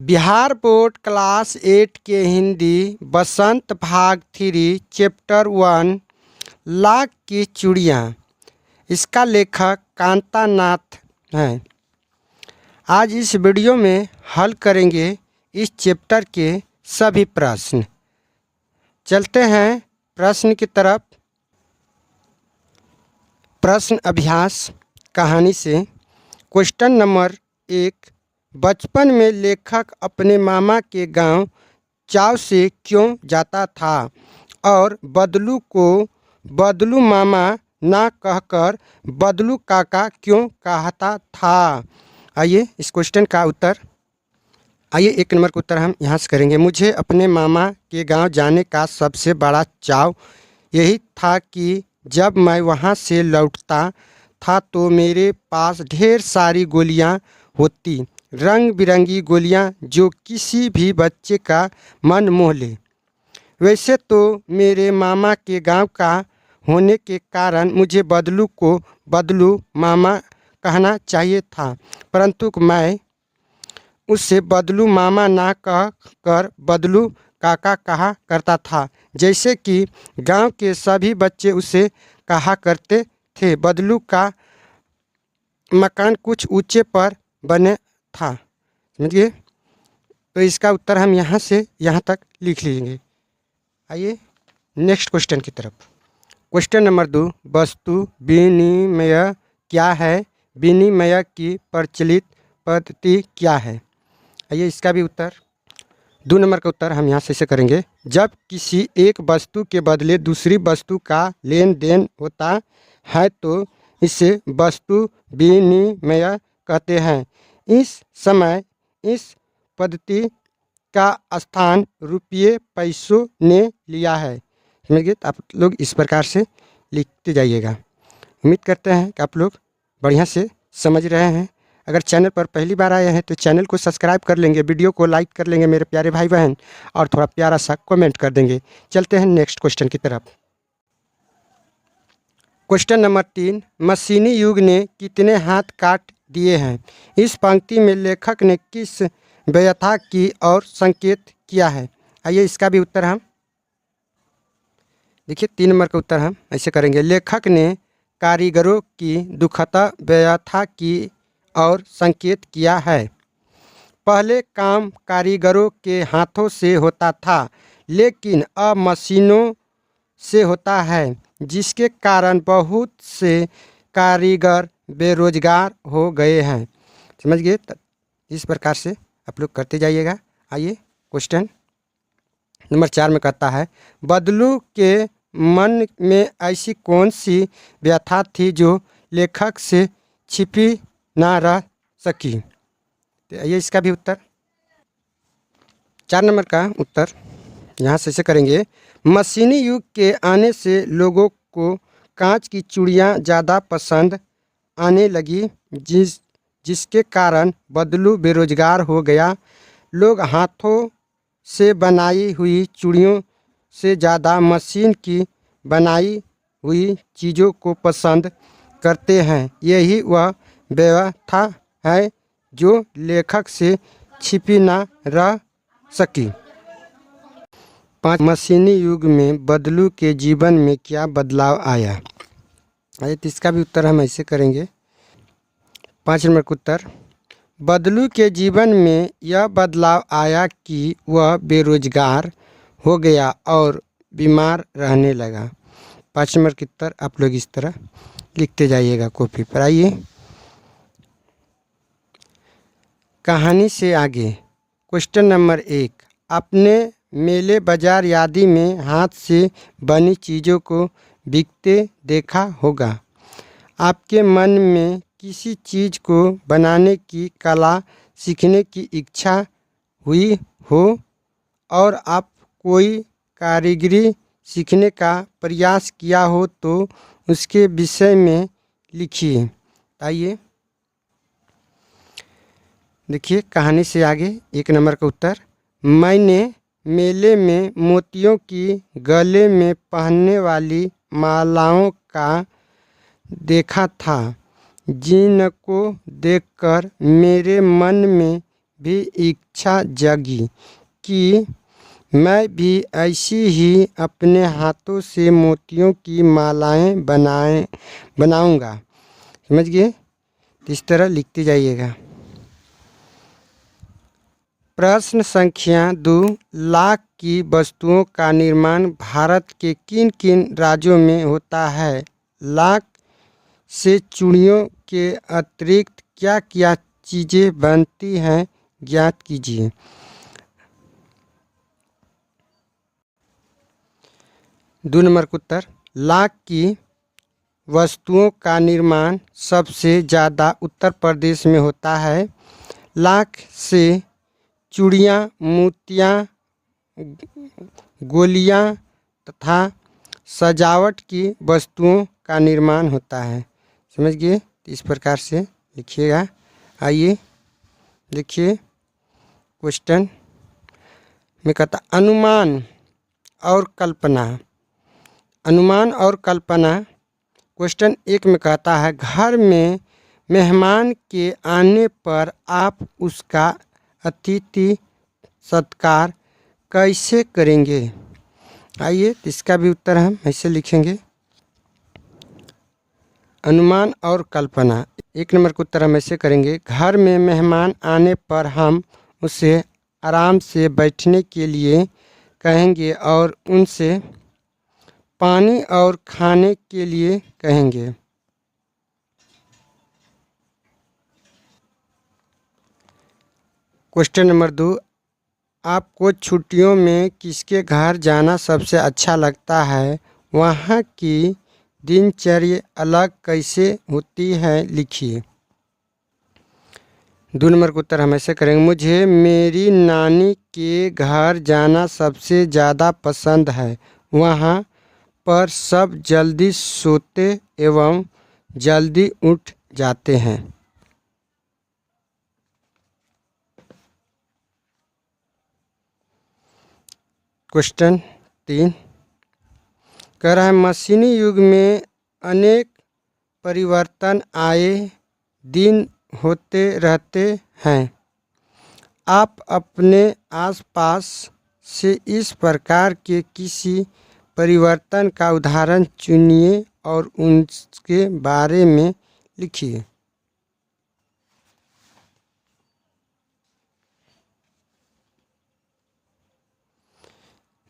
Bihar board class 8 के हिंदी बसंत भाग 3 chapter 1 lakh की चूड़ियाँ। इसका लेखक कांता नाथ है। आज इस वीडियो में हल करेंगे इस चैप्टर के सभी प्रश्न। चलते हैं प्रश्न की तरफ। प्रश्न अभ्यास कहानी से। Question number 1। बचपन में लेखक अपने मामा के गांव चाव से क्यों जाता था और बदलू को बदलू मामा ना कहकर बदलू काका क्यों कहता था। आइए इस क्वेश्चन का उत्तर। आइए 1 नंबर का उत्तर हम यहाँ से करेंगे। मुझे अपने मामा के गांव जाने का सबसे बड़ा चाव यही था कि जब मैं वहाँ से लौटता था तो मेरे पास ढेर सारी गोलियाँ होती, रंग बिरंगी गोलियाँ जो किसी भी बच्चे का मन मोह ले। वैसे तो मेरे मामा के गांव का होने के कारण मुझे बदलू को बदलू मामा कहना चाहिए था, परंतु मैं उससे बदलू मामा ना कह कर बदलू काका कहा करता था, जैसे कि गांव के सभी बच्चे उसे कहा करते थे। बदलू का मकान कुछ ऊंचे पर बने था, समझिए। तो इसका उत्तर हम यहाँ से यहाँ तक लिख लेंगे। आइए नेक्स्ट क्वेश्चन की तरफ। Question number 2। वस्तु विनिमय क्या है? विनिमय की प्रचलित पद्धति क्या है? आइए इसका भी उत्तर। 2 नंबर का उत्तर हम यहाँ से करेंगे। जब किसी एक वस्तु के बदले दूसरी वस्तु का लेन देन होता है तो इसे वस्तु विनिमय कहते हैं। इस समय इस पद्धति का स्थान रुपये पैसों ने लिया है। समझिए, आप लोग इस प्रकार से लिखते जाइएगा। उम्मीद करते हैं कि आप लोग बढ़िया से समझ रहे हैं। अगर चैनल पर पहली बार आए हैं तो चैनल को सब्सक्राइब कर लेंगे, वीडियो को लाइक कर लेंगे मेरे प्यारे भाई बहन, और थोड़ा प्यारा सा कमेंट कर देंगे। चलते हैं नेक्स्ट क्वेश्चन की तरफ। Question number 3। मशीनी युग ने कितने हाथ काट दिए हैं? इस पंक्ति में लेखक ने किस व्यथा की और संकेत किया है? आइए इसका भी उत्तर हम देखिए। 3 नंबर का उत्तर हम ऐसे करेंगे। लेखक ने कारीगरों की दुखद व्यथा की और संकेत किया है। पहले काम कारीगरों के हाथों से होता था, लेकिन अब मशीनों से होता है, जिसके कारण बहुत से कारीगर बेरोजगार हो गए हैं। समझ गए? इस प्रकार से आप लोग करते जाइएगा। आइए क्वेश्चन नंबर 4 में कहता है, बदलू के मन में ऐसी कौन सी व्यथा थी जो लेखक से छिपी ना रह सकी? तो आइए इसका भी उत्तर। 4 नंबर का उत्तर यहाँ से करेंगे। मशीनी युग के आने से लोगों को कांच की चूड़ियाँ ज़्यादा पसंद आने लगी, जिसके कारण बदलू बेरोजगार हो गया। लोग हाथों से बनाई हुई चूड़ियों से ज़्यादा मशीन की बनाई हुई चीज़ों को पसंद करते हैं। यही वह व्यथा है जो लेखक से छिपी ना रह सकी। 5। मशीनी युग में बदलू के जीवन में क्या बदलाव आया? आइए तो इसका भी उत्तर हम ऐसे करेंगे। 5 नंबर का उत्तर। बदलू के जीवन में यह बदलाव आया कि वह बेरोजगार हो गया और बीमार रहने लगा। 5 नंबर के उत्तर आप लोग इस तरह लिखते जाइएगा कॉपी पर। आइए कहानी से आगे। Question number 1। अपने मेले बाजार आदि में हाथ से बनी चीज़ों को बिकते देखा होगा। आपके मन में किसी चीज़ को बनाने की कला सीखने की इच्छा हुई हो और आप कोई कारीगरी सीखने का प्रयास किया हो तो उसके विषय में लिखिए। आइए देखिए कहानी से आगे 1 नंबर का उत्तर। मैंने मेले में मोतियों की गले में पहनने वाली मालाओं का देखा था, जिनको देखकर मेरे मन में भी इच्छा जगी कि मैं भी ऐसी ही अपने हाथों से मोतियों की मालाएं बनाऊंगा। समझ गए? इस तरह लिखते जाइएगा। प्रश्न संख्या 2, लाख की वस्तुओं का निर्माण भारत के किन किन राज्यों में होता है? लाख से चूड़ियों के अतिरिक्त क्या क्या चीज़ें बनती हैं, ज्ञात कीजिए। दो नंबर का उत्तर, लाख की वस्तुओं का निर्माण सबसे ज़्यादा उत्तर प्रदेश में होता है। लाख से चूड़ियाँ, मोतियाँ, गोलियाँ तथा सजावट की वस्तुओं का निर्माण होता है। समझ गए? इस प्रकार से लिखिएगा। आइए देखिए क्वेश्चन में कहता अनुमान और कल्पना। अनुमान और कल्पना क्वेश्चन 1 में कहता है, घर में मेहमान के आने पर आप उसका अतिथि सत्कार कैसे करेंगे? आइए इसका भी उत्तर हम ऐसे लिखेंगे। अनुमान और कल्पना 1 नंबर का उत्तर हम ऐसे करेंगे, घर में मेहमान आने पर हम उसे आराम से बैठने के लिए कहेंगे और उनसे पानी और खाने के लिए कहेंगे। क्वेश्चन नंबर 2, आपको छुट्टियों में किसके घर जाना सबसे अच्छा लगता है? वहाँ की दिनचर्या अलग कैसे होती है, लिखिए। 2 नंबर का उत्तर हम ऐसे करेंगे, मुझे मेरी नानी के घर जाना सबसे ज़्यादा पसंद है। वहाँ पर सब जल्दी सोते एवं जल्दी उठ जाते हैं। क्वेश्चन 3 कह रहा है, मशीनी युग में अनेक परिवर्तन आए दिन होते रहते हैं। आप अपने आसपास से इस प्रकार के किसी परिवर्तन का उदाहरण चुनिए और उनके बारे में लिखिए।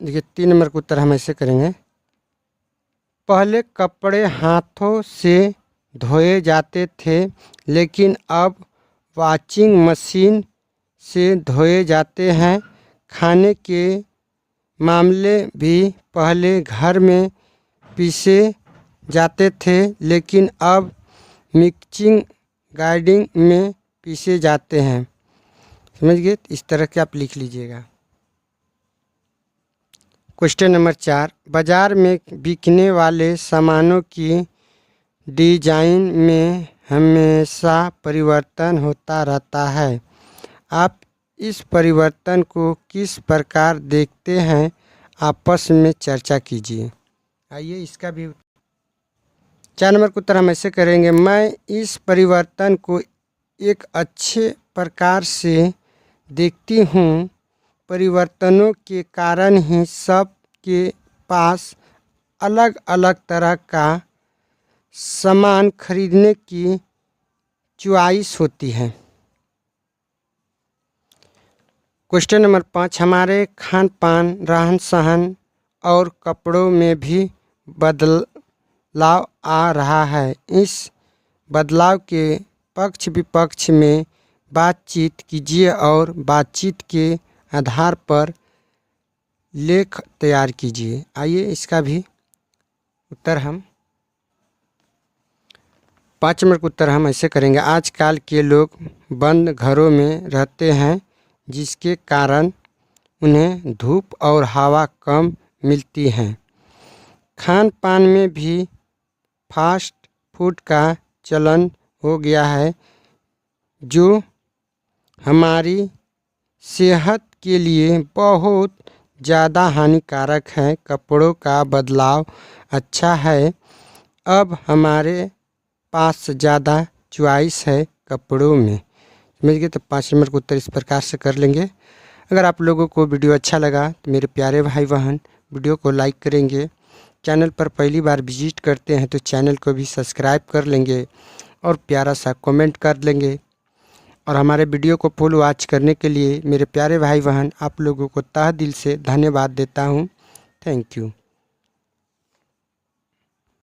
देखिए 3 नंबर का उत्तर हम ऐसे करेंगे, पहले कपड़े हाथों से धोए जाते थे लेकिन अब वॉशिंग मशीन से धोए जाते हैं। खाने के मामले भी पहले घर में पीसे जाते थे लेकिन अब मिक्सिंग ग्राइंडिंग में पीसे जाते हैं। समझ गए? इस तरह के आप लिख लीजिएगा। क्वेश्चन नंबर 4, बाज़ार में बिकने वाले सामानों की डिजाइन में हमेशा परिवर्तन होता रहता है। आप इस परिवर्तन को किस प्रकार देखते हैं, आपस में चर्चा कीजिए। आइए इसका भी 4 नंबर का उत्तर हम ऐसे करेंगे, मैं इस परिवर्तन को एक अच्छे प्रकार से देखती हूँ। परिवर्तनों के कारण ही सब के पास अलग अलग तरह का सामान खरीदने की चॉइस होती है। क्वेश्चन नंबर 5, हमारे खान पान, रहन सहन और कपड़ों में भी बदलाव आ रहा है। इस बदलाव के पक्ष विपक्ष में बातचीत कीजिए और बातचीत के आधार पर लेख तैयार कीजिए। आइए इसका भी उत्तर हम 5 नंबर का उत्तर हम ऐसे करेंगे, आजकल के लोग बंद घरों में रहते हैं जिसके कारण उन्हें धूप और हवा कम मिलती है। खान पान में भी फास्ट फूड का चलन हो गया है जो हमारी सेहत के लिए बहुत ज़्यादा हानिकारक है। कपड़ों का बदलाव अच्छा है, अब हमारे पास ज़्यादा चॉइस है कपड़ों में। समझ गए। तो 5 नंबर का उत्तर इस प्रकार से कर लेंगे। अगर आप लोगों को वीडियो अच्छा लगा तो मेरे प्यारे भाई बहन वीडियो को लाइक करेंगे। चैनल पर पहली बार विजिट करते हैं तो चैनल को भी सब्सक्राइब कर लेंगे और प्यारा सा कमेंट कर लेंगे। और हमारे वीडियो को फुल वॉच करने के लिए मेरे प्यारे भाई बहन आप लोगों को तहे दिल से धन्यवाद देता हूँ। Thank you.